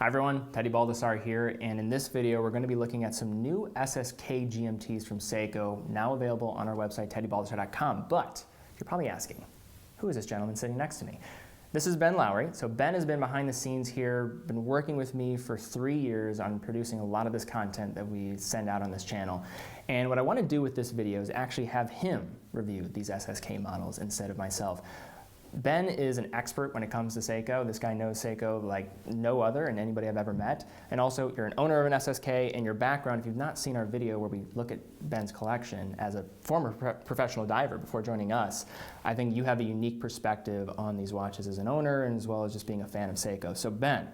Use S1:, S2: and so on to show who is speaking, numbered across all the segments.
S1: Hi everyone, Teddy Baldassarre here, and in this video we're going to be looking at some new SSK GMTs from Seiko, now available on our website teddybaldassarre.com. But you're probably asking, who is this gentleman sitting next to me? This is Ben Lowry. So Ben has been behind the scenes here, been working with me for 3 years on producing a lot of this content that we send out on this channel. And what I want to do with this video is actually have him review these SSK models instead of myself. Ben is an expert when it comes to Seiko. This guy knows Seiko like no other and anybody I've ever met. And also, you're an owner of an SSK, and your background, if you've not seen our video where we look at Ben's collection as a former professional diver before joining us, I think you have a unique perspective on these watches as an owner and as well as just being a fan of Seiko. So Ben,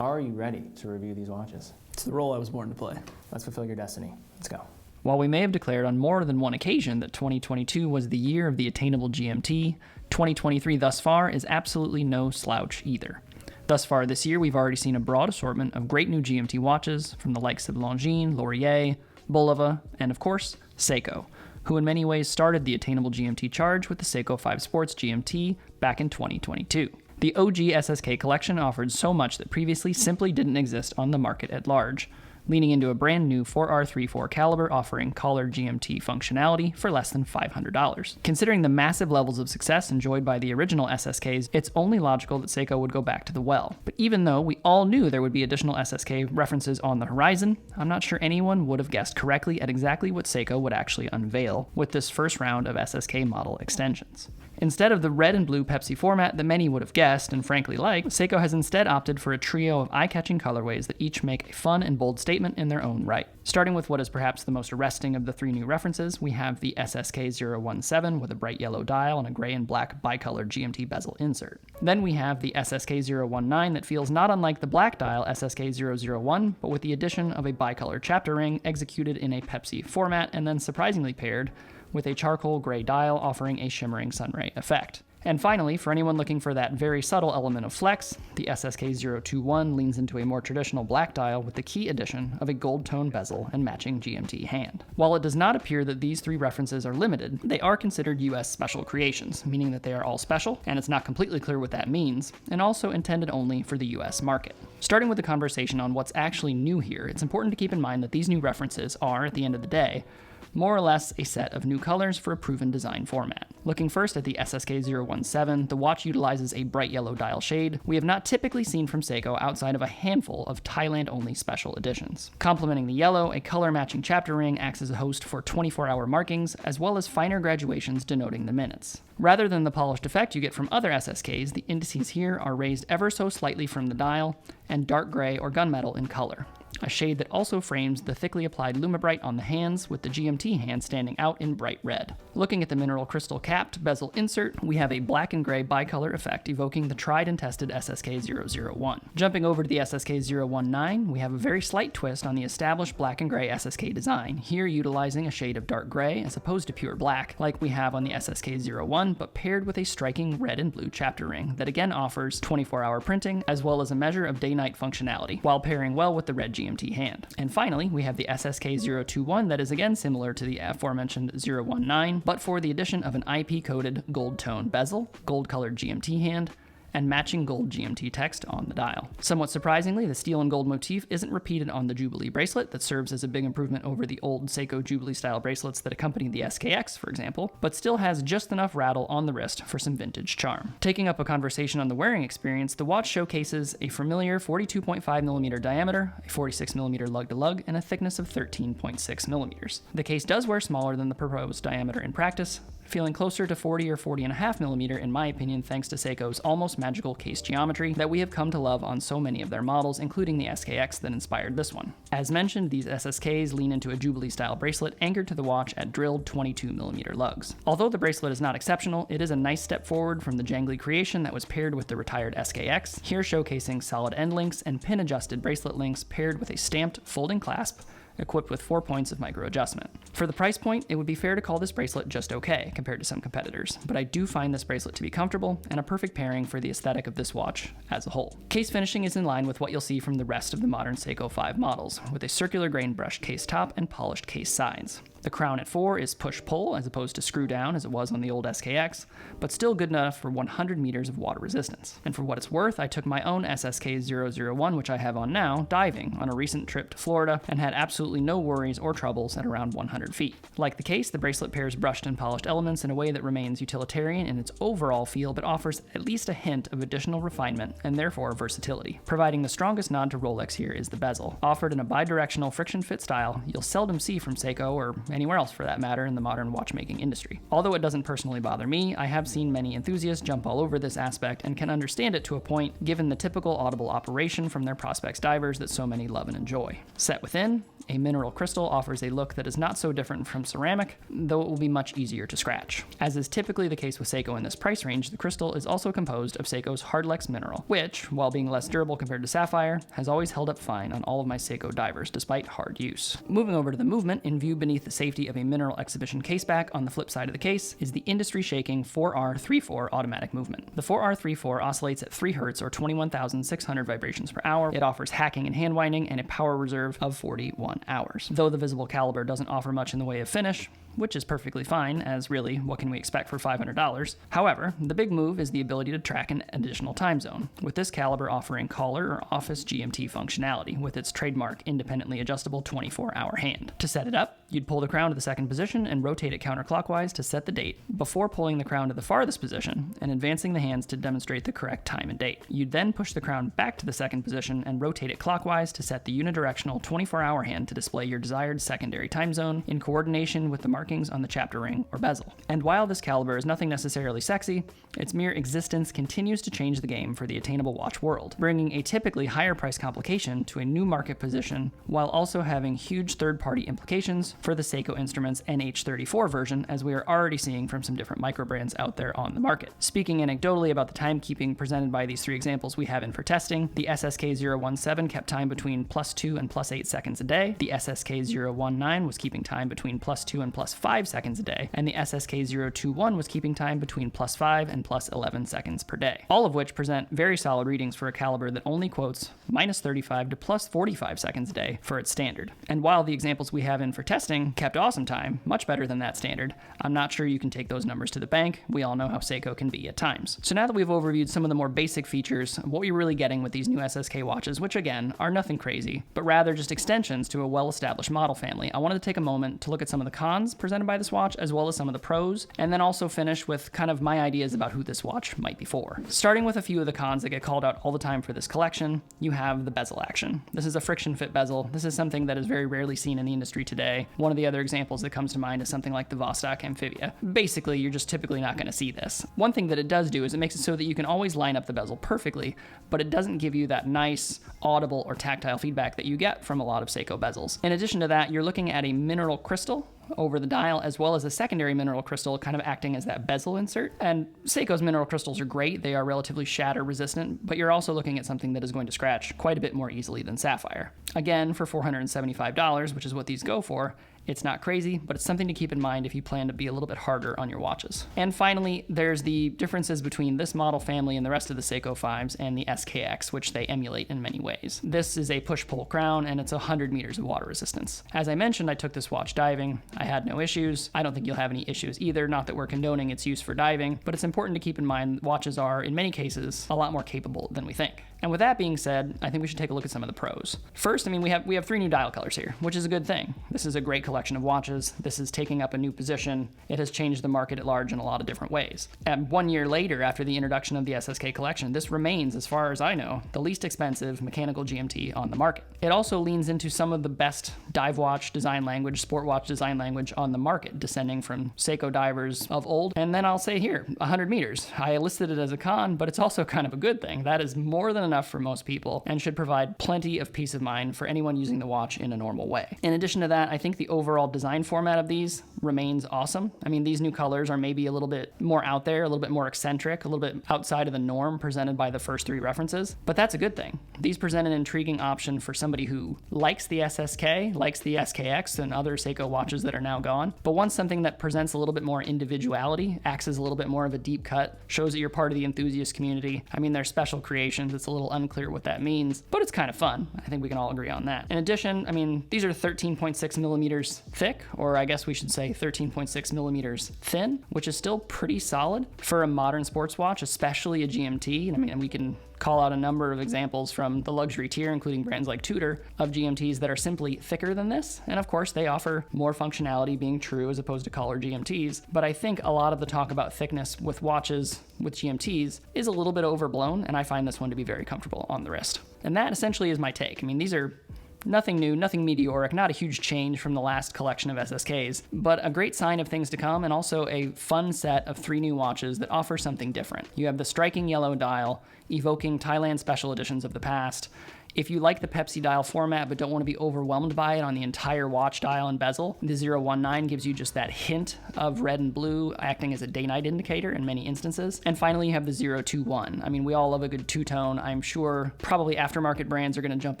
S1: are you ready to review these watches?
S2: It's the role I was born to play.
S1: Let's fulfill your destiny. Let's go.
S2: While we may have declared on more than one occasion that 2022 was the year of the attainable GMT, 2023 thus far is absolutely no slouch either. Thus far this year, we've already seen a broad assortment of great new GMT watches from the likes of Longines, Laurier, Bulova, and of course, Seiko, who in many ways started the attainable GMT charge with the Seiko 5 Sports GMT back in 2022. The OG SSK collection offered so much that previously simply didn't exist on the market at large, leaning into a brand new 4R34 caliber offering collar GMT functionality for less than $500. Considering the massive levels of success enjoyed by the original SSKs, it's only logical that Seiko would go back to the well. But even though we all knew there would be additional SSK references on the horizon, I'm not sure anyone would have guessed correctly at exactly what Seiko would actually unveil with this first round of SSK model extensions. Instead of the red and blue Pepsi format that many would have guessed and frankly liked, Seiko has instead opted for a trio of eye-catching colorways that each make a fun and bold statement in their own right. Starting with what is perhaps the most arresting of the three new references, we have the SSK017 with a bright yellow dial and a gray and black bicolored GMT bezel insert. Then we have the SSK019 that feels not unlike the black dial SSK001, but with the addition of a bicolored chapter ring executed in a Pepsi format and then surprisingly paired with a charcoal gray dial offering a shimmering sunray effect. And finally, for anyone looking for that very subtle element of flex, the SSK021 leans into a more traditional black dial with the key addition of a gold tone bezel and matching GMT hand. While it does not appear that these three references are limited, they are considered US special creations, meaning that they are all special, and it's not completely clear what that means, and also intended only for the US market. Starting with the conversation on what's actually new here, it's important to keep in mind that these new references are, at the end of the day, more or less a set of new colors for a proven design format. Looking first at the SSK017, the watch utilizes a bright yellow dial shade we have not typically seen from Seiko outside of a handful of Thailand-only special editions. Complementing the yellow, a color-matching chapter ring acts as a host for 24-hour markings, as well as finer graduations denoting the minutes. Rather than the polished effect you get from other SSKs, the indices here are raised ever so slightly from the dial and dark gray or gunmetal in color, a shade that also frames the thickly applied Lumibright on the hands, with the GMT hand standing out in bright red. Looking at the mineral crystal capped bezel insert, we have a black and gray bicolor effect evoking the tried and tested SSK001. Jumping over to the SSK019, we have a very slight twist on the established black and gray SSK design, here utilizing a shade of dark gray as opposed to pure black, like we have on the SSK01, but paired with a striking red and blue chapter ring that again offers 24-hour printing as well as a measure of day-night functionality, while pairing well with the red GMT hand. And finally, we have the SSK021 that is again similar to the aforementioned 019, but for the addition of an IP-coded gold tone bezel, gold-colored GMT hand, and matching gold GMT text on the dial. Somewhat surprisingly, the steel and gold motif isn't repeated on the Jubilee bracelet that serves as a big improvement over the old Seiko Jubilee style bracelets that accompanied the SKX, for example, but still has just enough rattle on the wrist for some vintage charm. Taking up a conversation on the wearing experience, the watch showcases a familiar 42.5mm diameter, a 46mm lug-to-lug, and a thickness of 13.6mm. The case does wear smaller than the proposed diameter in practice, feeling closer to 40 or 40.5mm in my opinion, thanks to Seiko's almost magical case geometry that we have come to love on so many of their models, including the SKX that inspired this one. As mentioned, these SSKs lean into a Jubilee style bracelet anchored to the watch at drilled 22mm lugs. Although the bracelet is not exceptional, it is a nice step forward from the jangly creation that was paired with the retired SKX, here showcasing solid end links and pin adjusted bracelet links paired with a stamped folding clasp equipped with 4 points of micro adjustment. For the price point, it would be fair to call this bracelet just okay compared to some competitors, but I do find this bracelet to be comfortable and a perfect pairing for the aesthetic of this watch as a whole. Case finishing is in line with what you'll see from the rest of the modern Seiko 5 models, with a circular grain brushed case top and polished case sides. The crown at 4 is push-pull as opposed to screw-down as it was on the old SKX, but still good enough for 100 meters of water resistance. And for what it's worth, I took my own SSK001, which I have on now, diving on a recent trip to Florida and had absolutely no worries or troubles at around 100 feet. Like the case, the bracelet pairs brushed and polished elements in a way that remains utilitarian in its overall feel, but offers at least a hint of additional refinement and therefore versatility. Providing the strongest nod to Rolex here is the bezel. Offered in a bi-directional friction fit style, you'll seldom see from Seiko, or anywhere else for that matter, in the modern watchmaking industry. Although it doesn't personally bother me, I have seen many enthusiasts jump all over this aspect and can understand it to a point given the typical audible operation from their Prospex divers that so many love and enjoy. Set within, a mineral crystal offers a look that is not so different from ceramic, though it will be much easier to scratch. As is typically the case with Seiko in this price range, the crystal is also composed of Seiko's Hardlex mineral, which, while being less durable compared to sapphire, has always held up fine on all of my Seiko divers despite hard use. Moving over to the movement, in view beneath the safety of a mineral exhibition caseback on the flip side of the case is the industry-shaking 4R34 automatic movement. The 4R34 oscillates at 3 Hz or 21,600 vibrations per hour. It offers hacking and hand winding and a power reserve of 41 hours. Though the visible caliber doesn't offer much in the way of finish, which is perfectly fine, as really, what can we expect for $500? However, the big move is the ability to track an additional time zone, with this caliber offering caller or office GMT functionality with its trademark independently adjustable 24-hour hand. To set it up, you'd pull the crown to the second position and rotate it counterclockwise to set the date, before pulling the crown to the farthest position and advancing the hands to demonstrate the correct time and date. You'd then push the crown back to the second position and rotate it clockwise to set the unidirectional 24-hour hand to display your desired secondary time zone in coordination with the markings on the chapter ring or bezel. And while this caliber is nothing necessarily sexy, its mere existence continues to change the game for the attainable watch world, bringing a typically higher price complication to a new market position while also having huge third-party implications for the Seiko Instruments NH34 version, as we are already seeing from some different micro brands out there on the market. Speaking anecdotally about the timekeeping presented by these 3 examples we have in for testing, the SSK017 kept time between +2 and +8 seconds a day, the SSK019 was keeping time between +2 and +5 seconds a day, and the SSK021 was keeping time between +5 and +11 seconds per day. All of which present very solid readings for a caliber that only quotes -35 to +45 seconds a day for its standard. And while the examples we have in for testing kept awesome time, much better than that standard, I'm not sure you can take those numbers to the bank. We all know how Seiko can be at times. So now that we've overviewed some of the more basic features of what you're really getting with these new SSK watches, which again are nothing crazy, but rather just extensions to a well-established model family, I wanted to take a moment to look at some of the cons presented by this watch, as well as some of the pros, and then also finish with kind of my ideas about who this watch might be for. Starting with a few of the cons that get called out all the time for this collection, you have the bezel action. This is a friction fit bezel. This is something that is very rarely seen in the industry today. One of the other examples that comes to mind is something like the Vostok Amphibia. Basically, you're just typically not going to see this. One thing that it does do is it makes it so that you can always line up the bezel perfectly, but it doesn't give you that nice, audible, or tactile feedback that you get from a lot of Seiko bezels. In addition to that, you're looking at a mineral crystal over the dial, as well as a secondary mineral crystal kind of acting as that bezel insert. And Seiko's mineral crystals are great. They are relatively shatter resistant, but you're also looking at something that is going to scratch quite a bit more easily than sapphire. Again, for $475, which is what these go for, it's not crazy, but it's something to keep in mind if you plan to be a little bit harder on your watches. And finally, there's the differences between this model family and the rest of the Seiko 5s and the SKX, which they emulate in many ways. This is a push-pull crown, and it's 100 meters of water resistance. As I mentioned, I took this watch diving. I had no issues. I don't think you'll have any issues either, not that we're condoning its use for diving, but it's important to keep in mind watches are, in many cases, a lot more capable than we think. And with that being said, I think we should take a look at some of the pros. First, I mean, we have 3 new dial colors here, which is a good thing. This is a great collection of watches. This is taking up a new position. It has changed the market at large in a lot of different ways. And 1 year later, after the introduction of the SSK collection, this remains, as far as I know, the least expensive mechanical GMT on the market. It also leans into some of the best dive watch design language, sport watch design language on the market, descending from Seiko divers of old. And then I'll say here, 100 meters. I listed it as a con, but it's also kind of a good thing. That is more than enough for most people and should provide plenty of peace of mind for anyone using the watch in a normal way. In addition to that, I think the overall design format of these remains awesome. I mean, these new colors are maybe a little bit more out there, a little bit more eccentric, a little bit outside of the norm presented by the first 3 references, but that's a good thing. These present an intriguing option for somebody who likes the SSK, likes the SKX and other Seiko watches that are now gone, but wants something that presents a little bit more individuality, acts as a little bit more of a deep cut, shows that you're part of the enthusiast community. I mean, they're special creations. It's a little little unclear what that means, but it's kind of fun. I think we can all agree on that. In addition, I mean, these are 13.6 millimeters thick, or I guess we should say 13.6 millimeters thin, which is still pretty solid for a modern sports watch, especially a GMT. I mean, we can call out a number of examples from the luxury tier, including brands like Tudor, of GMTs that are simply thicker than this. And of course, they offer more functionality, being true as opposed to collar GMTs. But I think a lot of the talk about thickness with watches with GMTs is a little bit overblown, and I find this one to be very comfortable on the wrist. And that essentially is my take. I mean, these are nothing new, nothing meteoric, not a huge change from the last collection of SSKs, but a great sign of things to come, and also a fun set of 3 new watches that offer something different. You have the striking yellow dial, evoking Thailand special editions of the past. If you like the Pepsi dial format but don't want to be overwhelmed by it on the entire watch dial and bezel, the 019 gives you just that hint of red and blue, acting as a day-night indicator in many instances. And finally, you have the 021. I mean, we all love a good two-tone. I'm sure probably aftermarket brands are going to jump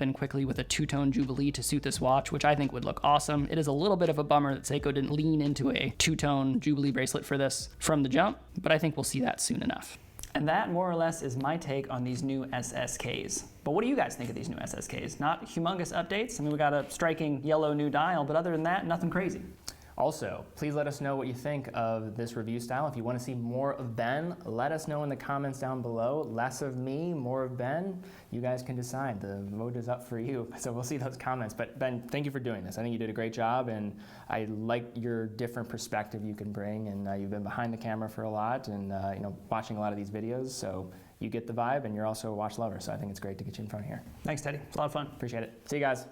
S2: in quickly with a two-tone Jubilee to suit this watch, which I think would look awesome. It is a little bit of a bummer that Seiko didn't lean into a two-tone Jubilee bracelet for this from the jump, but I think we'll see that soon enough. And that, more or less, is my take on these new SSKs. But what do you guys think of these new SSKs? Not humongous updates. I mean, we got a striking yellow new dial, but other than that, nothing crazy.
S1: Also, please let us know what you think of this review style. If you want to see more of Ben, let us know in the comments down below. Less of me, more of Ben. You guys can decide. The vote is up for you. So we'll see those comments. But Ben, thank you for doing this. I think you did a great job, and I like your different perspective you can bring. And you've been behind the camera for a lot, and you know, watching a lot of these videos. So you get the vibe, and you're also a watch lover. So I think it's great to get you in front of here.
S2: Thanks, Teddy. It's a lot of fun.
S1: Appreciate it. See you guys.